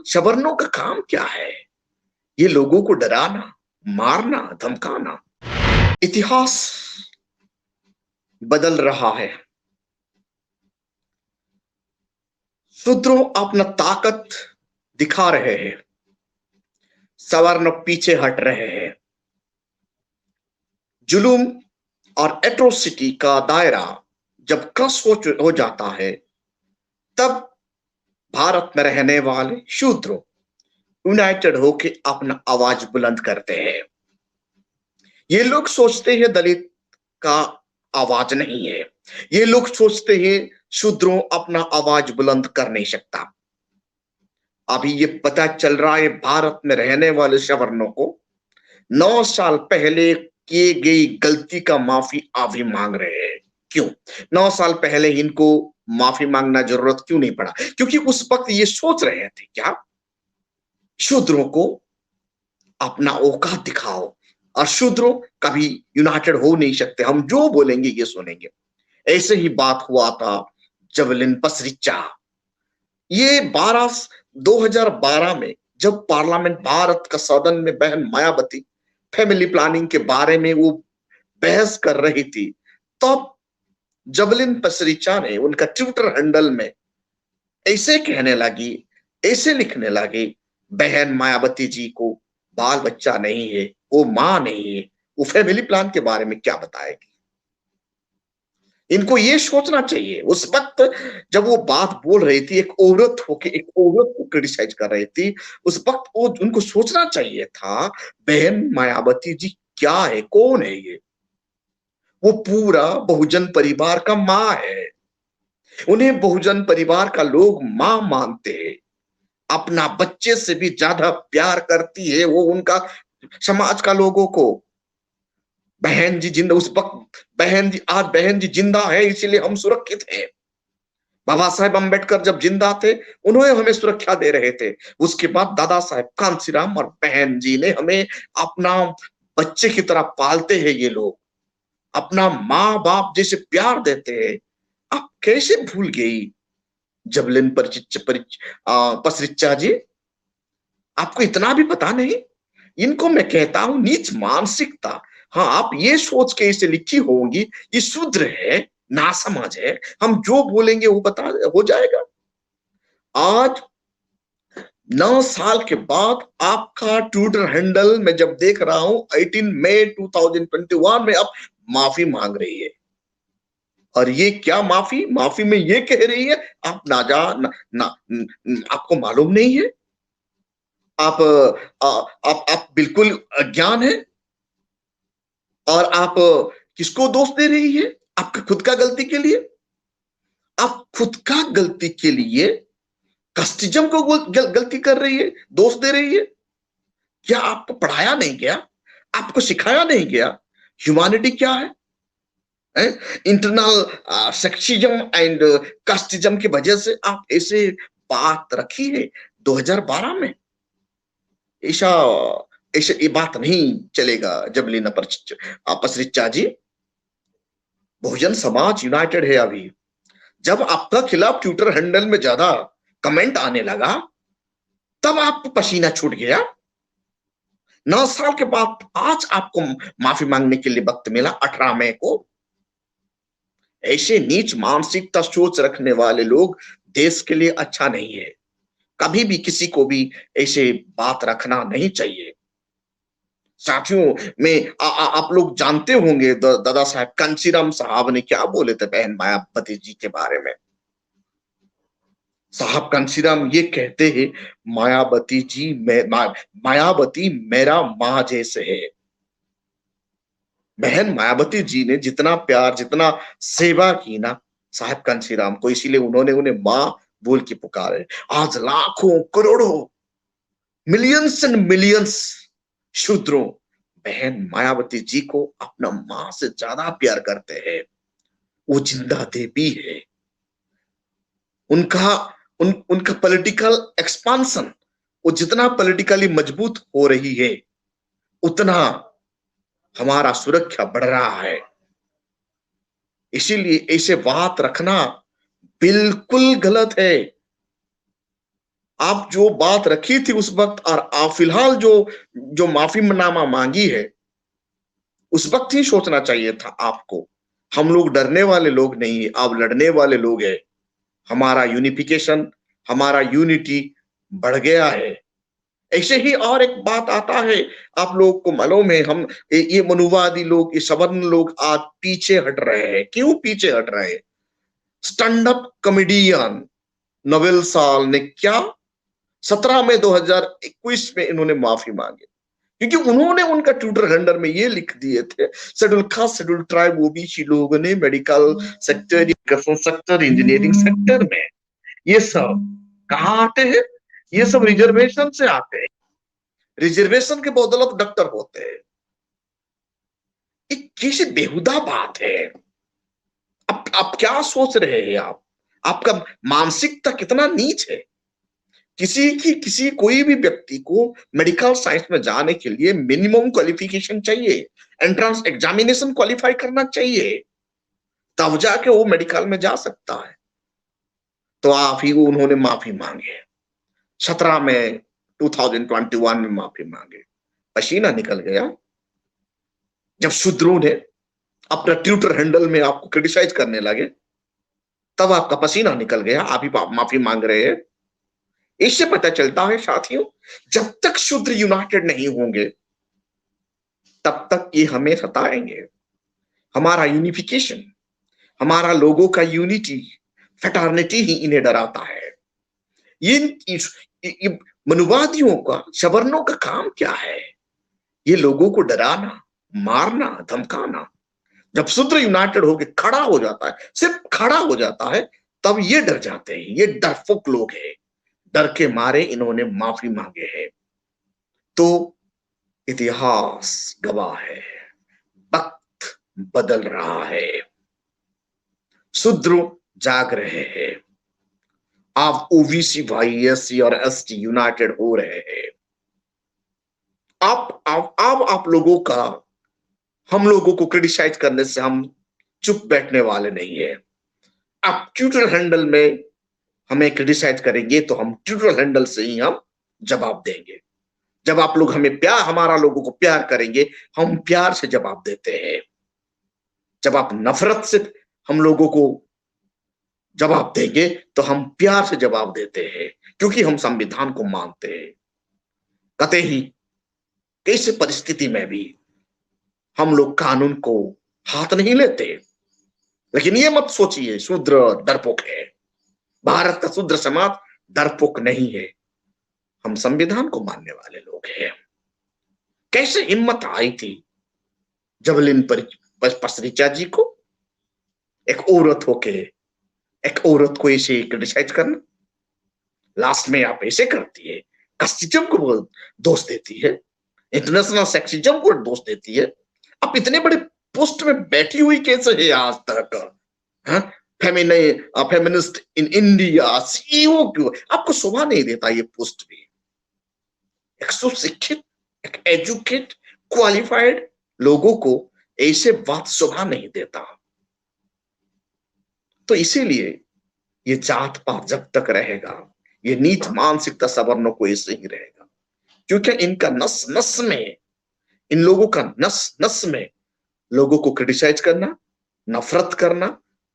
सवर्णों का काम क्या है? ये लोगों को डराना, मारना, धमकाना। इतिहास बदल रहा है। शूद्रों अपना ताकत दिखा रहे हैं, सवर्ण पीछे हट रहे हैं। जुलूम और एट्रोसिटी का दायरा जब क्रॉस हो जाता है, तब भारत में रहने वाले शूद्रों यूनाइटेड होके अपना आवाज बुलंद करते हैं। ये लोग सोचते हैं दलित का आवाज नहीं है। ये लोग सोचते हैं शूद्रों अपना आवाज बुलंद कर नहीं सकता। अभी ये पता चल रहा है भारत में रहने वाले सवर्णों को 9 साल पहले किए गई गलती का माफी अभी मांग रहे हैं। क्यों? 9 साल पहले इनको माफी मांगना जरूरत क्यों नहीं पड़ा? क्योंकि उस वक्त ये सोच रहे थे क्या, शूद्रों को अपना औकात दिखाओ, और शूद्रों कभी यूनाइटेड हो नहीं सकते, हम जो बोलेंगे ये सुनेंगे। ऐसे ही बात हुआ था जबलिन पसरिचा। ये 2012 में जब पार्लियामेंट भारत का सदन में बहन मायावती फैमिली प्लानिंग के बारे में वो बहस कर रही थी, तब जबलिन पसरिचा ने उनका ट्विटर हैंडल में ऐसे कहने लगी, ऐसे लिखने लगी, बहन मायावती जी को बाल बच्चा नहीं है, वो मां नहीं है, वो फैमिली प्लान के बारे में क्या बताएगी? इनको ये सोचना चाहिए। उस वक्त जब वो बात बोल रही थी, एक औरत होके एक औरत को क्रिटिसाइज कर रही थी, उस वक्त वो उनको सोचना चाहिए था, बहन मायावती जी क्या है, कौन है ये? वो पूरा बहुजन परिवार का माँ है। उन्हें बहुजन परिवार का लोग मां मानते हैं, अपना बच्चे से भी ज्यादा प्यार करती है वो उनका समाज का लोगों को। बहन जी जिंदा उस वक्त, बहन जी आज बहन जी जिंदा है इसीलिए हम सुरक्षित हैं। बाबा साहेब अम्बेडकर जब जिंदा थे, उन्होंने हमें सुरक्षा दे रहे थे। उसके बाद दादा साहेब कांसीराम और बहन जी ने हमें अपना बच्चे की तरह पालते हैं। ये लोग अपना माँ बाप जैसे प्यार देते हैं। आप कैसे भूल गई जबलिन पसरिचा जी? आपको इतना भी पता नहीं? इनको मैं कहता हूं नीच मानसिकता। हाँ, आप ये सोच के इसे लिखी होंगी, ये शूद्र है, नासमझ है, हम जो बोलेंगे वो बता हो जाएगा। आज 9 साल के बाद आपका ट्विटर हैंडल मैं जब देख रहा हूं 18 मई 2021 में आप माफी मांग रही है। और ये क्या माफी माफी में ये कह रही है, आप ना जा ना, आपको मालूम नहीं है? आप आप बिल्कुल अज्ञान है। और आप किसको दोष दे रही है? आपका खुद का गलती के लिए। आप खुद का गलती के लिए कस्टिज्म को गलती कर रही है, दोष दे रही है। क्या आपको पढ़ाया नहीं गया? आपको सिखाया नहीं गया ह्यूमैनिटी क्या है? इंटरनल सेक्सिज्म एंड कास्टिज्म की वजह से आप ऐसे बात रखी है 2012 में। ऐसा ऐसे ये बात नहीं चलेगा जबलीना पसरिचा जी। बहुजन समाज यूनाइटेड है। अभी जब आपका खिलाफ ट्विटर हैंडल में ज्यादा कमेंट आने लगा, तब आपको पसीना छूट गया। 9 साल के बाद आज आपको माफी मांगने के लिए वक्त मिला 18 मई को। ऐसे नीच मानसिकता सोच रखने वाले लोग देश के लिए अच्छा नहीं है। कभी भी किसी को भी ऐसे बात रखना नहीं चाहिए। साथियों में आप लोग जानते होंगे दादा साहब कांशीराम साहब ने क्या बोले थे बहन मायावती जी के बारे में। साहब कांशीराम ये कहते हैं, मायावती जी मायावती मेरा माँ जैसे है। बहन मायावती जी ने जितना प्यार जितना सेवा की ना साहब कांशीराम को, इसीलिए उन्होंने उन्हें माँ बोल के पुकारे। आज लाखों करोड़ों मिलियंस एंड मिलियंस शूद्रों बहन मायावती जी को अपना मां से ज्यादा प्यार करते हैं। वो जिंदा देवी है। उनका उनका पॉलिटिकल एक्सपांशन, वो जितना पॉलिटिकली मजबूत हो रही है, उतना हमारा सुरक्षा बढ़ रहा है। इसीलिए ऐसे बात रखना बिल्कुल गलत है। आप जो बात रखी थी उस वक्त और आप फिलहाल जो जो माफीनामा मांगी है, उस वक्त ही सोचना चाहिए था आपको। हम लोग डरने वाले लोग नहीं, आप लड़ने वाले लोग हैं। हमारा यूनिफिकेशन, हमारा यूनिटी बढ़ गया है। ऐसे ही और एक बात आता है, आप लोग को मालूम है, हम ये मनुवादी लोग, ये सवर्ण लोग आज पीछे हट रहे हैं। क्यों पीछे हट रहे हैं? स्टैंड अप कॉमेडियन नोवेल साल ने क्या 17 मई 2021 में इन्होंने माफी मांगी, क्योंकि उन्होंने उनका ट्विटर हैंडल में ये लिख दिए थे, schedule caste, schedule tribe, OBC लोगों ने medical sector, education sector, engineering sector में ये सब कहाँ आते हैं? ये सब रिजर्वेशन से आते हैं। रिजर्वेशन के बदौलत डॉक्टर होते हैं। ये कैसे बेहुदा बात है? आप क्या सोच रहे हैं? आप आपका मानसिकता कितना नीच है? किसी कोई भी व्यक्ति को मेडिकल साइंस में जाने के लिए मिनिमम क्वालिफिकेशन चाहिए, एंट्रेंस एग्जामिनेशन क्वालिफाई करना चाहिए, तब जाके वो मेडिकल में जा सकता है। तो आप ही उन्होंने माफी मांगे 17 में 2021 में माफी मांगे, पसीना निकल गया। जब शूद्रों ने अपना ट्विटर हैंडल में आपको क्रिटिसाइज करने लगे, तब आपका पसीना निकल गया, आप ही माफी मांग रहे हैं। इससे पता चलता है साथियों, जब तक शूद्र यूनाइटेड नहीं होंगे तब तक ये हमें सताएंगे। हमारा यूनिफिकेशन, हमारा लोगों का यूनिटी, फेटर्निटी ही इन्हें डराता है। ये मनुवादियों का, सवर्णों का काम क्या है? ये लोगों को डराना, मारना, धमकाना। जब शूद्र यूनाइटेड होकर खड़ा हो जाता है, सिर्फ खड़ा हो जाता है, तब ये डर जाते हैं। ये डरपोक लोग हैं, डर के मारे इन्होंने माफी मांगे है। तो इतिहास गवाह है, वक्त बदल रहा है, शूद्र जाग रहे हैं। आप ओबीसी भाई, एससी और एसटी यूनाइटेड हो रहे हैं। आप लोगों का, हम लोगों को क्रिटिसाइज करने से हम चुप बैठने वाले नहीं है। आप ट्विटर हैंडल में हमें क्रिटिसाइज करेंगे तो हम ट्विटर हैंडल से ही हम जवाब देंगे। जब आप लोग हमें प्यार, हमारा लोगों को प्यार करेंगे, हम प्यार से जवाब देते हैं। जब आप नफरत से हम लोगों को जवाब देंगे तो हम प्यार से जवाब देते हैं, क्योंकि हम संविधान को मानते हैं। कतई ही कैसे परिस्थिति में भी हम लोग कानून को हाथ नहीं लेते। लेकिन ये मत सोचिए शूद्र डरपोक है। भारत का शूद्र समाज डरपोक नहीं है, हम संविधान को मानने वाले लोग हैं। कैसे हिम्मत आई थी जबलिन पसरिचा जी को, एक औरत होके एक औरत को ऐसे क्रिटिसाइज करना। लास्ट में आप ऐसे करती है, कास्टिज्म को दोष देती है, इंटरनेशनल सेक्सिज्म को दोष देती है। आप इतने बड़े पोस्ट में बैठी हुई कैसे है आज तक? फेमिनिस्ट इन इंडिया, सीईओ क्यों? आपको शोभा नहीं देता ये पोस्ट भी? एक सुशिक्षित, एक एजुकेट, क्वालिफाइड लोगों को ऐसे बात शोभा नहीं देता। तो इसीलिए ये जात पात जब तक रहेगा, ये नीच मानसिकता सवर्णों को ऐसे ही रहेगा, क्योंकि इनका नस नस में, इन लोगों का नस नस में लोगों को क्रिटिसाइज करना, नफरत करना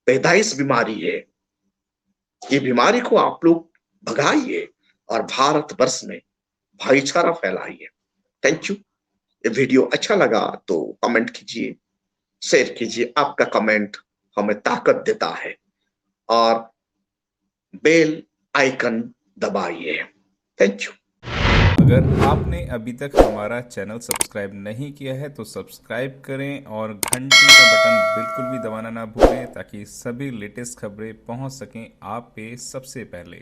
पैदाइश बीमारी है। ये बीमारी को आप लोग भगाइए और भारत वर्ष में भाईचारा फैलाइए। Thank you. ये वीडियो अच्छा लगा तो कमेंट कीजिए, शेयर कीजिए। आपका कमेंट हमें ताकत देता है। और बेल आइकन दबाइए। Thank you. अगर आपने अभी तक हमारा चैनल सब्सक्राइब नहीं किया है तो सब्सक्राइब करें और घंटी का बटन बिल्कुल भी दबाना ना भूलें, ताकि सभी लेटेस्ट खबरें पहुंच सकें आप पे सबसे पहले।